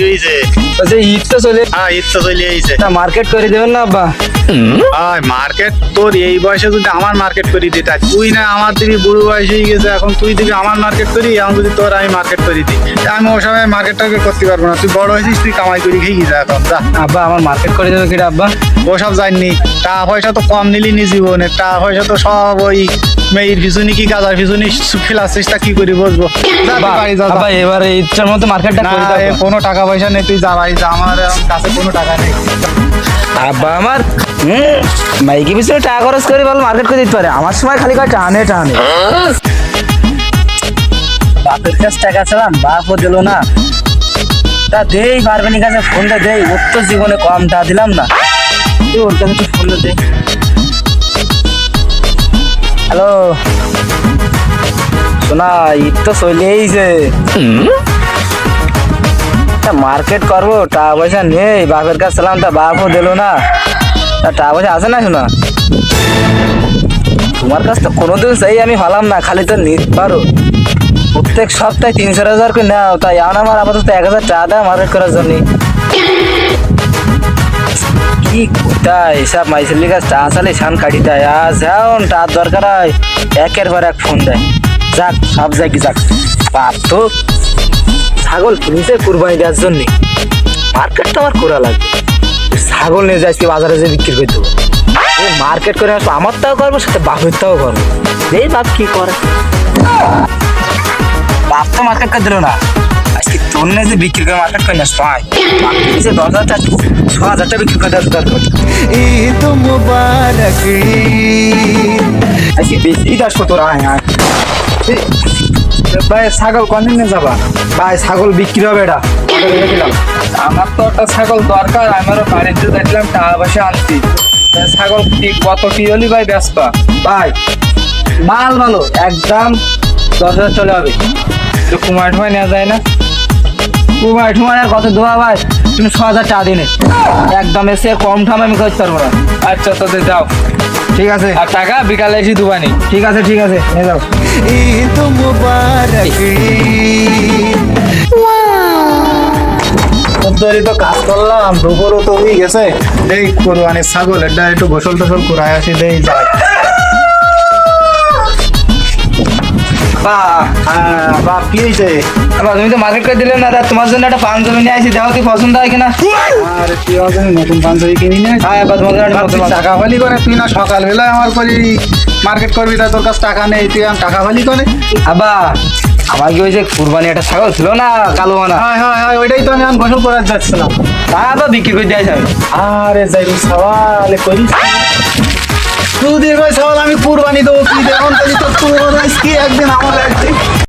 হয়েছে। বলছে ঈদ তো চলে, হ্যাঁ ঈদ তো চলে আইছে। তা মার্কেট করে দেবেন না আব্বা? মার্কেট তোর এই বয়সে যদি আমার মার্কেট করি দিতা, তুই না আমার দিবি বুড়ো বয়স হয়ে গেছে, এখন তুই দিবি আমার মার্কেট করি, এখন যদি তোর আমি মার্কেট করি দিই, আমি ও সময় মার্কেটটাকে করতে পারবো না। তুই বড় হয়েছিস, তুই কামাই করি খেয়ে যা এখন যা। আব্বা আমার মার্কেট করে দেবে কিনা আব্বা? ওসব জাননি, টাকা পয়সা তো কম নিলি নি জীবনে, টাকা পয়সা তো সব ওই মেয়ের পিছনে কি কাজার পিছনে ফেলাচ্ছিস, তা কি করি বসবো। যা তুই বাড়ি যা, যা। আব্বা এবারে ইচ্ছার মতো মার্কেটটা না করে দাও। কোনো টাকা পয়সা নেই, তুই যা বাড়ি যা, আমার কাছে কোনো টাকা নেই। আব্বা আমার মাইকে পিছনে টাকা খরচ করে ভালো মার্কেট করে দিতে পারে, আমার সময় খালি কয় টানে টানে। বাপের কাছে টাকা চালাম, বাপও দিল না, তা দেই পারবেনি কাছে ফোনটা দেই, ওর তো জীবনে কম টা দিলাম না, তুই ওর কাছে ফোনটা দে। হ্যালো শোনা, ঈদ তো চলেইছে, মার্কেট করবো, টাকা পয়সা নেই, বাপের কাছে ছিলাম, তা বাপও দিল না, তা টাকা পয়সা আছে না শোনা? তোমার কাছ তো কোনোদিন চাই আমি ভালাম না, খালি তো নিতে পারো, প্রত্যেক সপ্তাহে 3-4 হাজার করে নাও, তাই এখন আমার আপাতত 1,000 টাকা দেয় মার্কেট করার জন্য। কি কোথায় এসব মাইসের কাছে টাকা চালে ছান কাটি দেয়, আজ এখন টাকার দরকার হয় একের পর এক ফোন দেয়। যাক সব যাই কি যাক, বাপ তো ছাগল কিনেছে কুরবানি দেওয়ার জন্য, মার্কেট তো আমার করা লাগবে, ছাগল নিয়ে যাই বাজারে যে বিক্রি করে দেবো, মার্কেট করে আসবো, আমার তাও করবো সাথে বাপের তাও করবো, এই বাপ কি করে, বাপ তো মার্কেট করে দিল না, আজকে তোর নিয়ে যে বিক্রি করে মার্কেট করে না, 10,000 টাকা 6,000 টাকা বিক্রি করে দেওয়ার দরকার। ঈদ মুবারক আজকে বেশি আসবো তোরা, ভাই ছাগল কদিনে যাবা? ভাই ছাগল বিক্রি হবে, এটা আমার তো একটা ছাগল দরকার, আমারও বাড়িতে দেখলাম টাকা পয়সা আনছি, ছাগল কত কি হলি ভাই বেচবা? ভাই মাল ভালো, একদম 10,000 চলে হবে, কুমার ঠুমায় নেওয়া যায় না? কুমার ঠুমায় আর কত দেওয়া ভাই, তুমি 6,000 টাকা দিনে, একদম এসে কম ঠাম আমি করতে পারবো না। আচ্ছা তোদের যাও, ঠিক আছে, আর টাকা বিকালে এসে দুবানি। ঠিক আছে ঠিক আছে, নিয়ে যাও। ঈদ মুবারক তোরই তো কাজ করলাম, দুপুরও তো হয়ে গেছে, এই কোরবানির ছাগল এটা একটু গোসল টোসল করায় আসি, দেই যাই। বাপ কি হয়েছে? তুমি তো মার্কেট করে দিলে না, তোমার জন্য একটা পাঞ্জাবি নিয়ে আসি, দেখো তুই পছন্দ হয় কিনা। আরে তুই আমার নতুন পাঞ্জাবি কিনি না? হ্যাঁ তোমার জন্য একটা নতুন টাকা ফালি করে, তুই না সকালবেলায় আমার করি মার্কেট করবি, তা তোর কাছে টাকা নেই, তুই টাকা ফালি করে। আবা আমার কি হয়েছে, কুরবানি একটা ছাগল ছিল না কালো মানা, হ্যাঁ হ্যাঁ হ্যাঁ, ওইটাই তো আমি এখন গোসল করার যাচ্ছিলাম। তা আবার বিক্রি করে দেওয়া যাবে। আরে যাই সওয়াল করিস, দুদিন ওই সওয়াল আমি কুরবানি দেবো, কি দেখুন তোর কি একদিন আমার একদিন